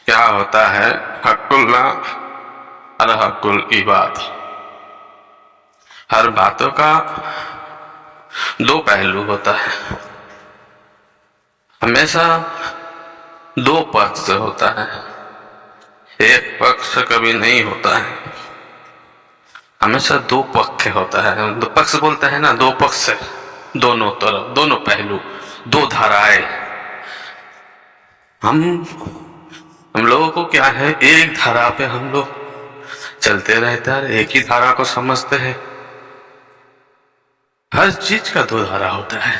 کیا ہوتا ہے حق اللہ اور حق العباد؟ ہر باتوں کا دو پہلو ہوتا ہے، ہمیشہ دو پکش ہوتا ہے، ایک پکش کبھی نہیں ہوتا ہے، ہمیشہ دو پکش ہوتا ہے۔ دو پکش بولتا ہے نا، دو پکش، دونوں طرف، دونوں پہلو، دو دھارائیں۔ ہم لوگوں کو کیا ہے، ایک دھارا پہ ہم لوگ چلتے رہتے ہیں، ایک ہی دھارا کو سمجھتے ہیں۔ ہر چیز کا دو دھارا ہوتا ہے،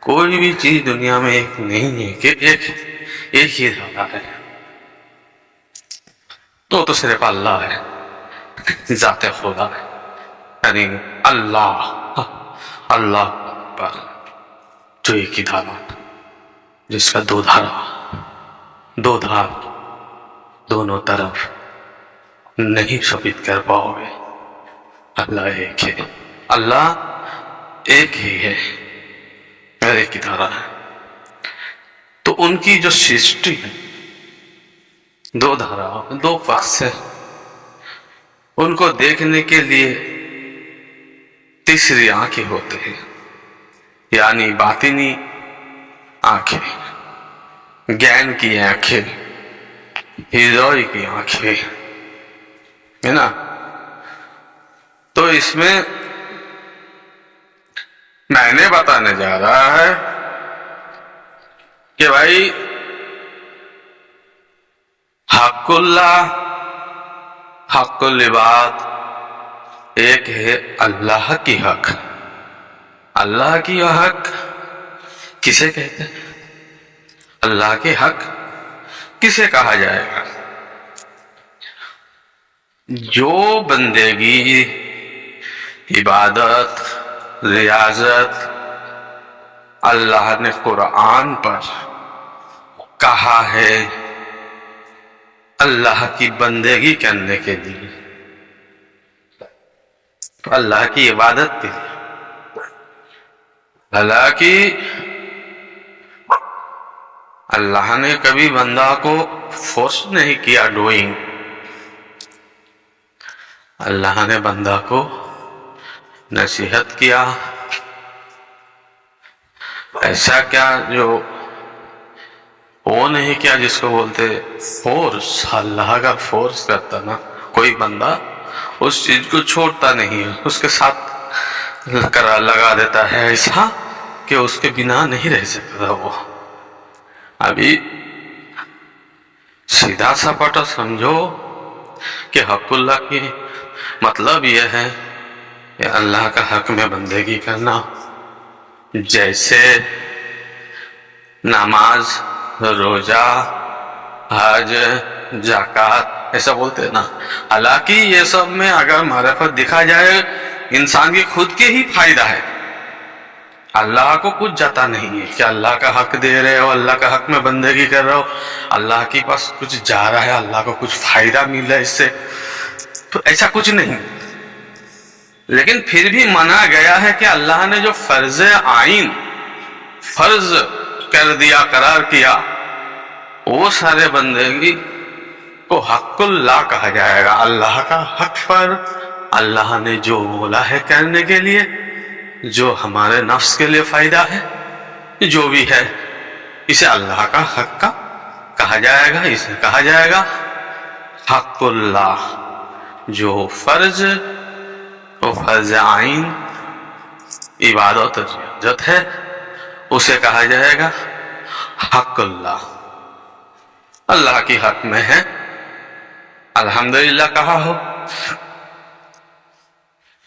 کوئی بھی چیز دنیا میں ایک نہیں ہے کہ ایک ہی دھارا ہے۔ تو صرف اللہ ہے، ذات خدا ہے، یعنی اللہ پر جو ایک ہی دھارا، جس کا دو دھارا، دو دھار، دونوں طرف نہیں ثابت کر پاؤ گے۔ اللہ ایک ہے، اللہ ایک ہی ہے، ایک ہی دھارا ہے۔ تو ان کی جو سرشٹی ہے، دو دھارا، دو پکش ہے، ان کو دیکھنے کے لیے تیسری آنکھیں ہوتے ہیں، یعنی باطنی آنکھیں، گیان کی آنکھیں، ہدایت کی آنکھیں، ہے نا۔ تو اس میں میں نے بتانے جا رہا ہے کہ بھائی حق اللہ، حق العباد، ایک ہے اللہ کی حق۔ اللہ کی حق کسے کہتے ہیں؟ اللہ کے حق کسے کہا جائے گا؟ جو بندگی، عبادت، ریاضت اللہ نے قرآن پر کہا ہے اللہ کی بندگی کرنے کے لیے، اللہ کی عبادت کے لیے، اللہ نے کبھی بندہ کو فورس نہیں کیا ڈوئنگ، اللہ نے بندہ کو نصیحت کیا۔ ایسا کیا جو وہ نہیں کیا جس کو بولتے فورس، اللہ کا فورس کرتا نا، کوئی بندہ اس چیز کو چھوڑتا نہیں ہے، اس کے ساتھ لگا دیتا ہے، ایسا کہ اس کے بنا نہیں رہ سکتا وہ۔ ابھی سیدھا سا پٹا سمجھو کہ حق اللہ کی مطلب یہ ہے کہ اللہ کا حق میں بندگی کرنا، جیسے نماز، روزہ، حج، زکوٰۃ، ایسا بولتے ہیں نا۔ حالانکہ یہ سب میں اگر معرفت دکھا جائے انسان کی خود کے ہی فائدہ ہے، اللہ کو کچھ جاتا نہیں ہے کہ اللہ کا حق دے رہے ہو، اللہ کا حق میں بندگی کر رہے ہو، اللہ کے پاس کچھ جا رہا ہے، اللہ کو کچھ فائدہ مل رہا ہے اس سے، تو ایسا کچھ نہیں۔ لیکن پھر بھی مانا گیا ہے کہ اللہ نے جو فرض عین فرض کر دیا، قرار کیا، وہ سارے بندگی کو حق اللہ کہا جائے گا۔ اللہ کا حق پر اللہ نے جو بولا ہے کرنے کے لیے، جو ہمارے نفس کے لیے فائدہ ہے، جو بھی ہے، اسے اللہ کا حق کا کہا جائے گا، اسے کہا جائے گا حق اللہ۔ جو فرض و فرض عین عبادت و ریاضت ہے، اسے کہا جائے گا حق اللہ۔ اللہ کی حق میں ہے، الحمدللہ کہا ہو،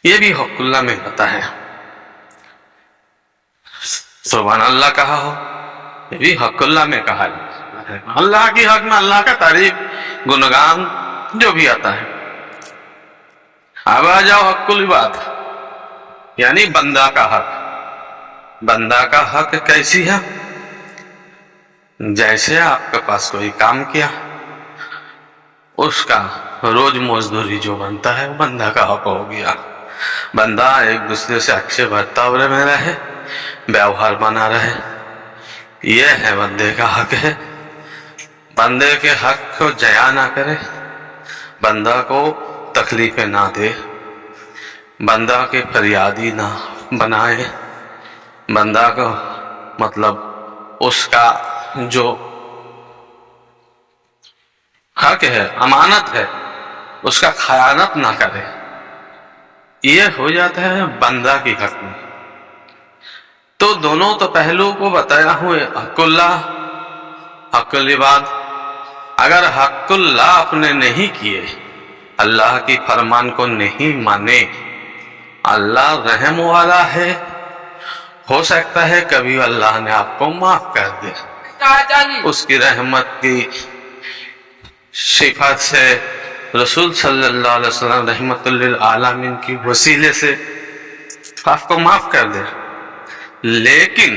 یہ بھی حق اللہ میں ہوتا ہے۔ سبحان اللہ کہا ہو، یہ بھی حق اللہ میں کہا ہے۔ اللہ کی حق میں اللہ کا تعریف، گنگان جو بھی آتا ہے۔ اب آ جاؤ حق العباد، یعنی بندہ کا حق۔ بندہ کا حق کیسی ہے؟ جیسے آپ کے پاس کوئی کام کیا، اس کا روز مزدوری جو بنتا ہے وہ بندہ کا حق ہو گیا۔ بندہ ایک دوسرے سے اچھے برتاؤ میں رہے، ویوہار بنا رہے، یہ ہے بندے کا حق ہے. بندے کے حق کو ضائع نہ کرے، بندہ کو تکلیفیں نہ دے، بندہ کے فریادی نہ بنائے، بندہ کو مطلب اس کا جو حق ہے، امانت ہے، اس کا خیانت نہ کرے. یہ ہو جاتا ہے بندہ کی حق میں. تو دونوں تو پہلو کو بتایا ہوئے، حق اللہ، حق العباد. اگر حق اللہ اپنے نہیں کیے، اللہ کی فرمان کو نہیں مانے، اللہ رحم والا ہے، ہو سکتا ہے کبھی اللہ نے آپ کو معاف کر دے. اس کی رحمت کی صفات سے رسول صلی اللہ علیہ وسلم رحمت للعالمین کی وسیلے سے آپ کو معاف کر دے. لیکن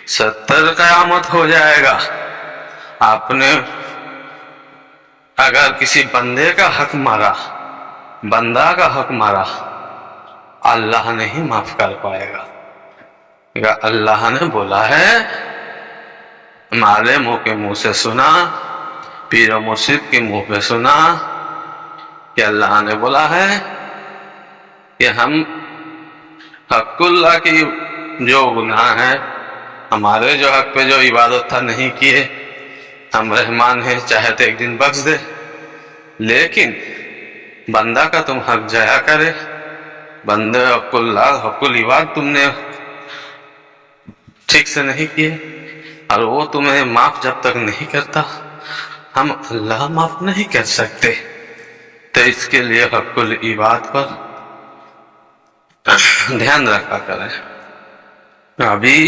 70 قیامت ہو جائے گا، آپ نے اگر کسی بندے کا حق مارا، بندہ کا حق مارا، اللہ نہیں معاف کر پائے گا. اللہ نے بولا ہے، ہمارے منہ کے منہ سے سنا، پیر و مرشد کے منہ پہ سنا کہ اللہ نے بولا ہے کہ ہم حق اللہ کی جو گناہ ہیں، ہمارے جو حق پہ جو عبادت تھا نہیں کیے، ہم رحمان ہیں، چاہے تو ایک دن بخش دے. لیکن بندہ کا تم حق ضائع کرے، بندے حق اللہ، حق العباد تم نے ٹھیک سے نہیں کیے، اور وہ تمہیں معاف جب تک نہیں کرتا، ہم اللہ معاف نہیں کر سکتے. تو اس کے لیے حق العباد پر دھیان رکھا کریں. ابھی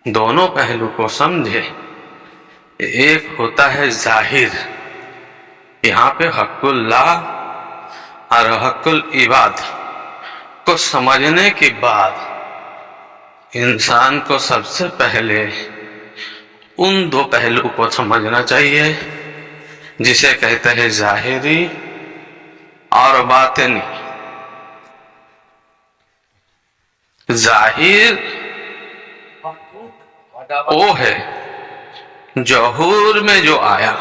دونوں پہلو کو سمجھے. ایک ہوتا ہے ظاہر، یہاں پہ حق اللہ اور حق العباد کو سمجھنے کے بعد انسان کو سب سے پہلے ان دو پہلو کو سمجھنا چاہیے جسے کہتے ہیں ظاہری اور باطنی. ظاہر وہ ہے ظہور میں جو آیا،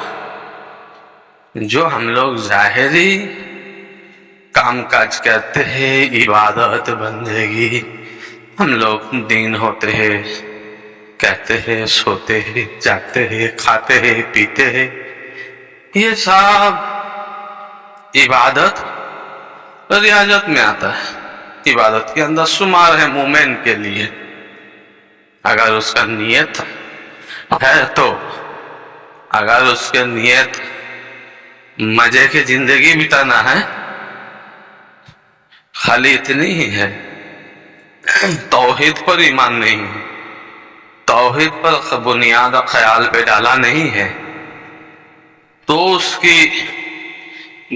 جو ہم لوگ ظاہری کام کاج کرتے ہیں، عبادت بندگی، ہم لوگ دین ہوتے ہیں، کہتے ہیں، سوتے ہیں، جاگتے ہیں، کھاتے ہیں، پیتے ہیں، یہ سب عبادت ریاضت میں آتا ہے. عبادت کے اندر شمار ہے مومن کے لیے، اگر اس کا نیت ہے تو. اگر اس کے نیت مزے کی زندگی بتانا ہے، خالی اتنی ہی ہے، توحید پر ایمان نہیں ہے، توحید پر بنیاد اور خیال پہ ڈالا نہیں ہے، تو اس کی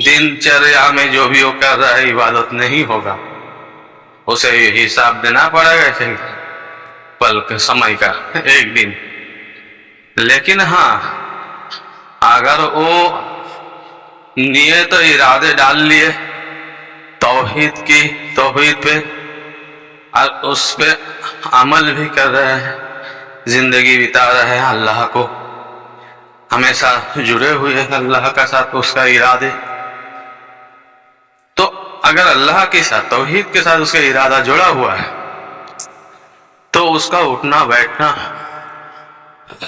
دن چریا میں جو بھی وہ کر رہا ہے عبادت نہیں ہوگا. اسے حساب دینا پڑے گا بلکہ سمے کا ایک دن. لیکن ہاں، اگر وہ نیت و ارادے ڈال لیے توحید کی، توحید پہ، اور اس پہ عمل بھی کر رہے ہیں، زندگی بتا رہے ہیں، اللہ کو ہمیشہ جڑے ہوئے ہیں، اللہ کا ساتھ اس کا ارادے، تو اگر اللہ کے ساتھ، توحید کے ساتھ اس کا ارادہ جڑا ہوا ہے تو اس کا اٹھنا بیٹھنا،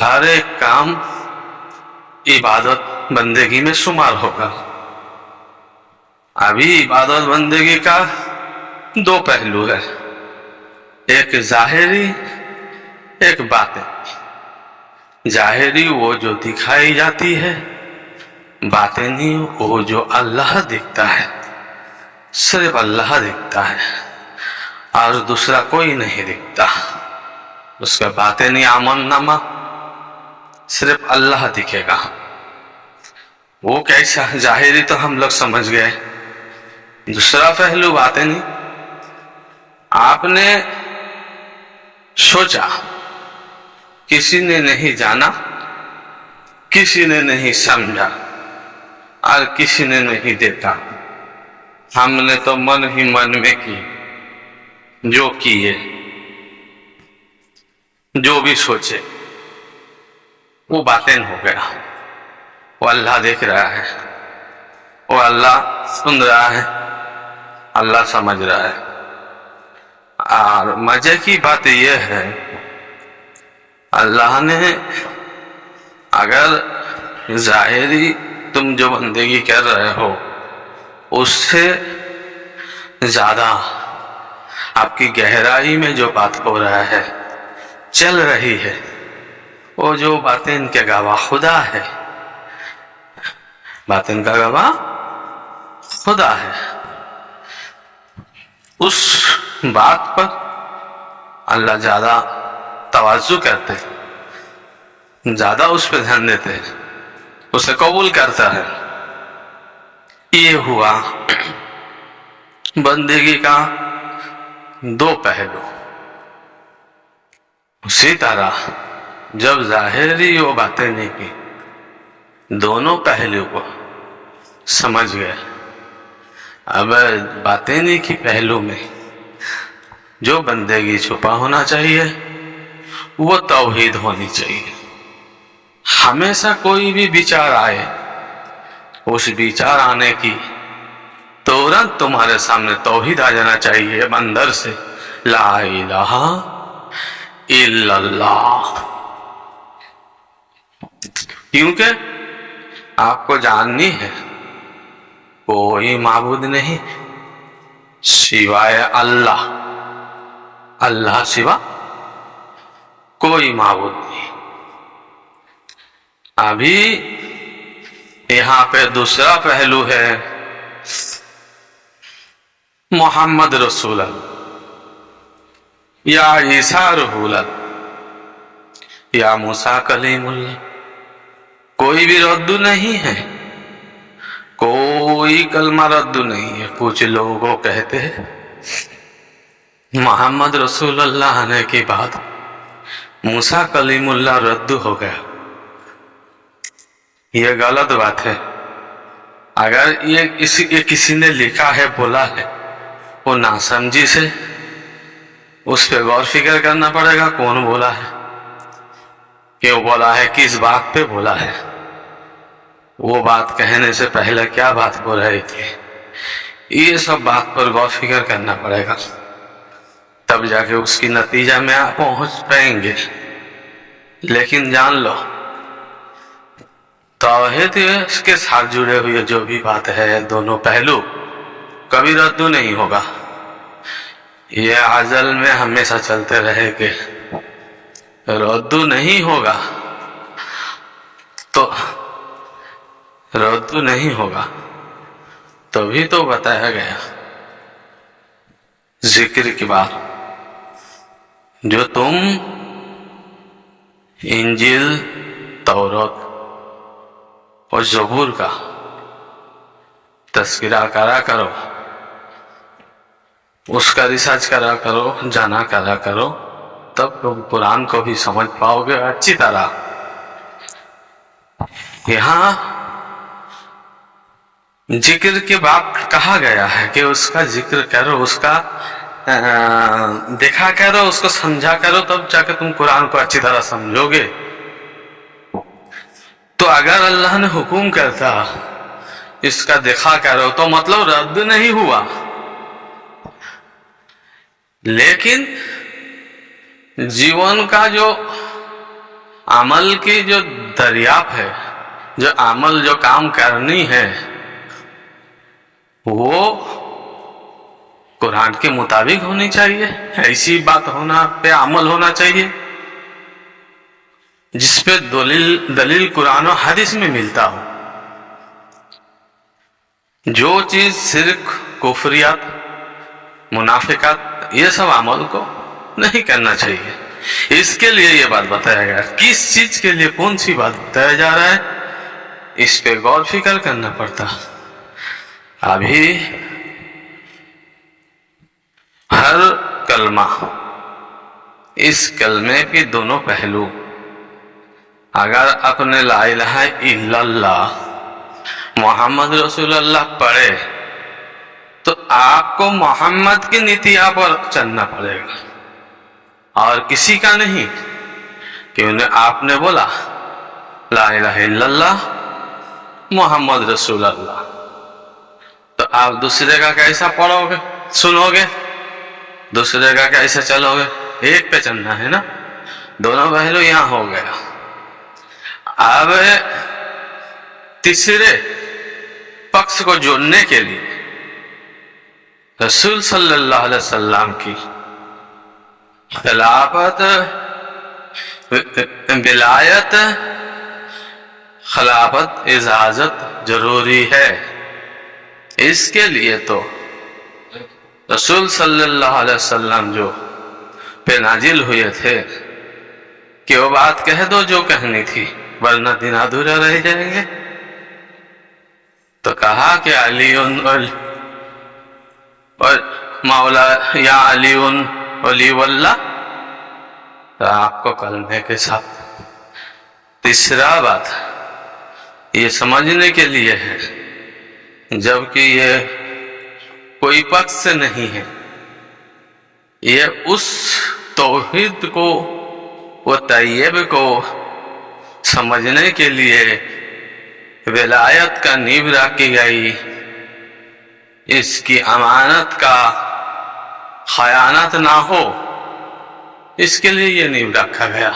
ہر ایک کام عبادت بندگی میں شمار ہوگا. ابھی عبادت بندگی کا دو پہلو ہے، ایک ظاہری، ایک باطنی. ظاہری وہ جو دکھائی جاتی ہے، باطنی وہ جو اللہ دکھتا ہے، صرف اللہ دکھتا ہے اور دوسرا کوئی نہیں دکھتا. اس کا باطنی عمل نامہ صرف اللہ دکھے گا. وہ کیسا؟ ظاہری تو ہم لوگ سمجھ گئے، دوسرا پہلو باطنی. آپ نے سوچا، کسی نے نہیں جانا، کسی نے نہیں سمجھا، اور کسی نے نہیں دیکھا، ہم نے تو من ہی من میں کی جو کیے. جو بھی سوچے وہ باطن ہو گیا. وہ اللہ دیکھ رہا ہے, وہ اللہ سن رہا ہے, اللہ سمجھ رہا ہے. اور مزے کی بات یہ ہے اللہ نے اگر ظاہری تم جو بندگی کر رہے ہو اس سے زیادہ آپ کی گہرائی میں جو بات ہو رہا ہے چل رہی ہے وہ جو باطن کے گواہ خدا ہے, باطن کا گواہ خدا ہے. اس بات پر اللہ زیادہ توجہ کرتے, زیادہ اس پہ دھیان دیتے, اسے قبول کرتا ہے. یہ ہوا بندگی کا دو پہلو. اسی طرح جب ظاہری وہ باتیں نہیں کی, دونوں پہلو کو سمجھ گئے. اب باطنی کی پہلو میں جو بندگی چھپا ہونا چاہیے وہ توحید ہونی چاہیے. ہمیشہ کوئی بھی وچار آئے, اس وچار آنے کی تورنت تمہارے سامنے توحید آ جانا چاہیے اندر سے, لا الہ الا اللہ. کیونکہ آپ کو جاننی ہے کوئی معبود نہیں سوائے اللہ, اللہ سوا کوئی معبود نہیں. ابھی یہاں پہ دوسرا پہلو ہے محمد رسول اللہ یا عیسیٰ روح اللہ یا موسیٰ کلیم اللہ. کوئی بھی رد نہیں ہے, کوئی کلمہ رد نہیں ہے. کچھ لوگوں کہتے ہیں محمد رسول اللہ آنے کی بعد موسیٰ کلیم اللہ رد ہو گیا. یہ غلط بات ہے. اگر یہ کسی نے لکھا ہے بولا ہے وہ ناسمجھی سے اس پہ غور فکر کرنا پڑے گا کون بولا ہے, کیوں بولا ہے, کس بات پہ بولا ہے, وہ بات کہنے سے پہلے کیا بات ہو رہی تھی. یہ سب بات پر غور فکر کرنا پڑے گا, تب جا کے اس کی نتیجہ میں آپ پہنچ پائیں گے. لیکن جان لو توحید اس کے ساتھ جڑے ہوئے جو بھی بات ہے دونوں پہلو کبھی رد نہیں ہوگا. یہ ازل میں ہمیشہ چلتے رہے گے, رد نہیں ہوگا. تو رد نہیں ہوگا تبھی تو بتایا گیا ذکر کی بات. جو تم انجیل تورات اور زبور کا تذکرہ کرا کرو, اس کا ریسرچ کرا کرو, جانا کرا کرو, تب تم قرآن کو بھی سمجھ پاؤ گے اچھی طرح. یہاں ذکر کے بعد کہا گیا ہے کہ اس کا ذکر کرو, اس کا دیکھا کرو, اس کو سمجھا کرو, تب جا کے تم قرآن کو اچھی طرح سمجھو گے. تو اگر اللہ نے حکم کرتا اس کا دیکھا کرو تو مطلب رد نہیں ہوا. لیکن جیون کا جو عمل کی جو دریافت ہے, جو عمل جو کام کرنی ہے وہ قرآن کے مطابق ہونی چاہیے. ایسی بات ہونا پہ عمل ہونا چاہیے جس پہ دلیل قرآن و حدیث میں ملتا ہو. جو چیز شرک, کفریات, منافقات, یہ سب عمل کو نہیں کرنا چاہیے. اس کے لیے یہ بات بتایا گیا. کس چیز کے لیے کون سی بات بتایا جا رہا ہے اس پہ غور فکر کرنا پڑتا. ابھی ہر کلمہ, اس کلمے کے دونوں پہلو اگر اپنے لا الہ الا اللہ محمد رسول اللہ پڑھے تو آپ کو محمد کی نتیجہ پر چلنا پڑے گا اور کسی کا نہیں. کہ انہیں آپ نے بولا لا الہ الا اللہ محمد رسول اللہ، تو آپ دوسرے کا کیسا پڑھو گے، سنو گے؟ دوسرے کا کیسے چلو گے؟ ایک پہ چلنا ہے نا، دونوں پہلو یہاں ہو گیا۔ اب تیسرے پکش کو جوڑنے کے لیے رسول صلی اللہ علیہ وسلم کی خلافت، ولایت، خلافت، اجازت ضروری ہے۔ اس کے لیے تو رسول صلی اللہ علیہ وسلم جو پہ نازل ہوئے تھے کہ وہ بات کہہ دو جو کہنی تھی، ورنہ دن ادھورے رہ جائیں گے۔ تو کہا کہ علی اور مولا یا علی ولی واللہ، تو آپ کو کلمے کے ساتھ تیسرا بات یہ سمجھنے کے لیے ہے، جبکہ یہ کوئی پکش سے نہیں ہے، یہ اس توحید کو، وہ طیب کو سمجھنے کے لیے ولایت کا نیو رکھی گئی، اس کی امانت کا خیانت نہ ہو، اس کے لیے یہ نیو رکھا گیا۔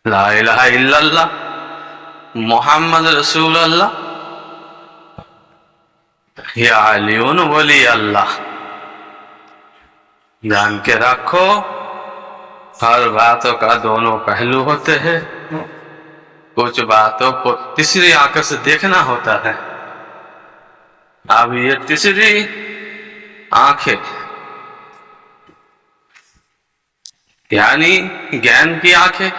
لا الہ الا اللہ محمد رسول اللہ یا علی ولی اللہ۔ جان کے رکھو ہر باتوں کا دونوں پہلو ہوتے ہیں، کچھ باتوں کو تیسری آنکھ سے دیکھنا ہوتا ہے۔ اب یہ تیسری آنکھیں یعنی گیان کی آنکھیں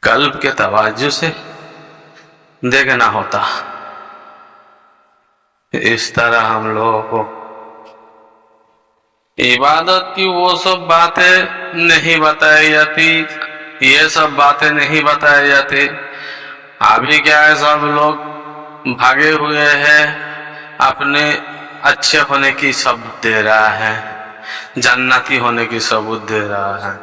قلب کے توجہ سے دیکھنا ہوتا۔ اس طرح ہم لوگوں کو عبادت کی وہ سب باتیں نہیں بتائی جاتی، یہ سب باتیں نہیں بتائی جاتی۔ ابھی کیا ہے، سب لوگ بھاگے ہوئے ہیں، اپنے اچھے ہونے کی ثبوت دے رہا ہے، جنتی ہونے کی ثبوت دے رہا ہے۔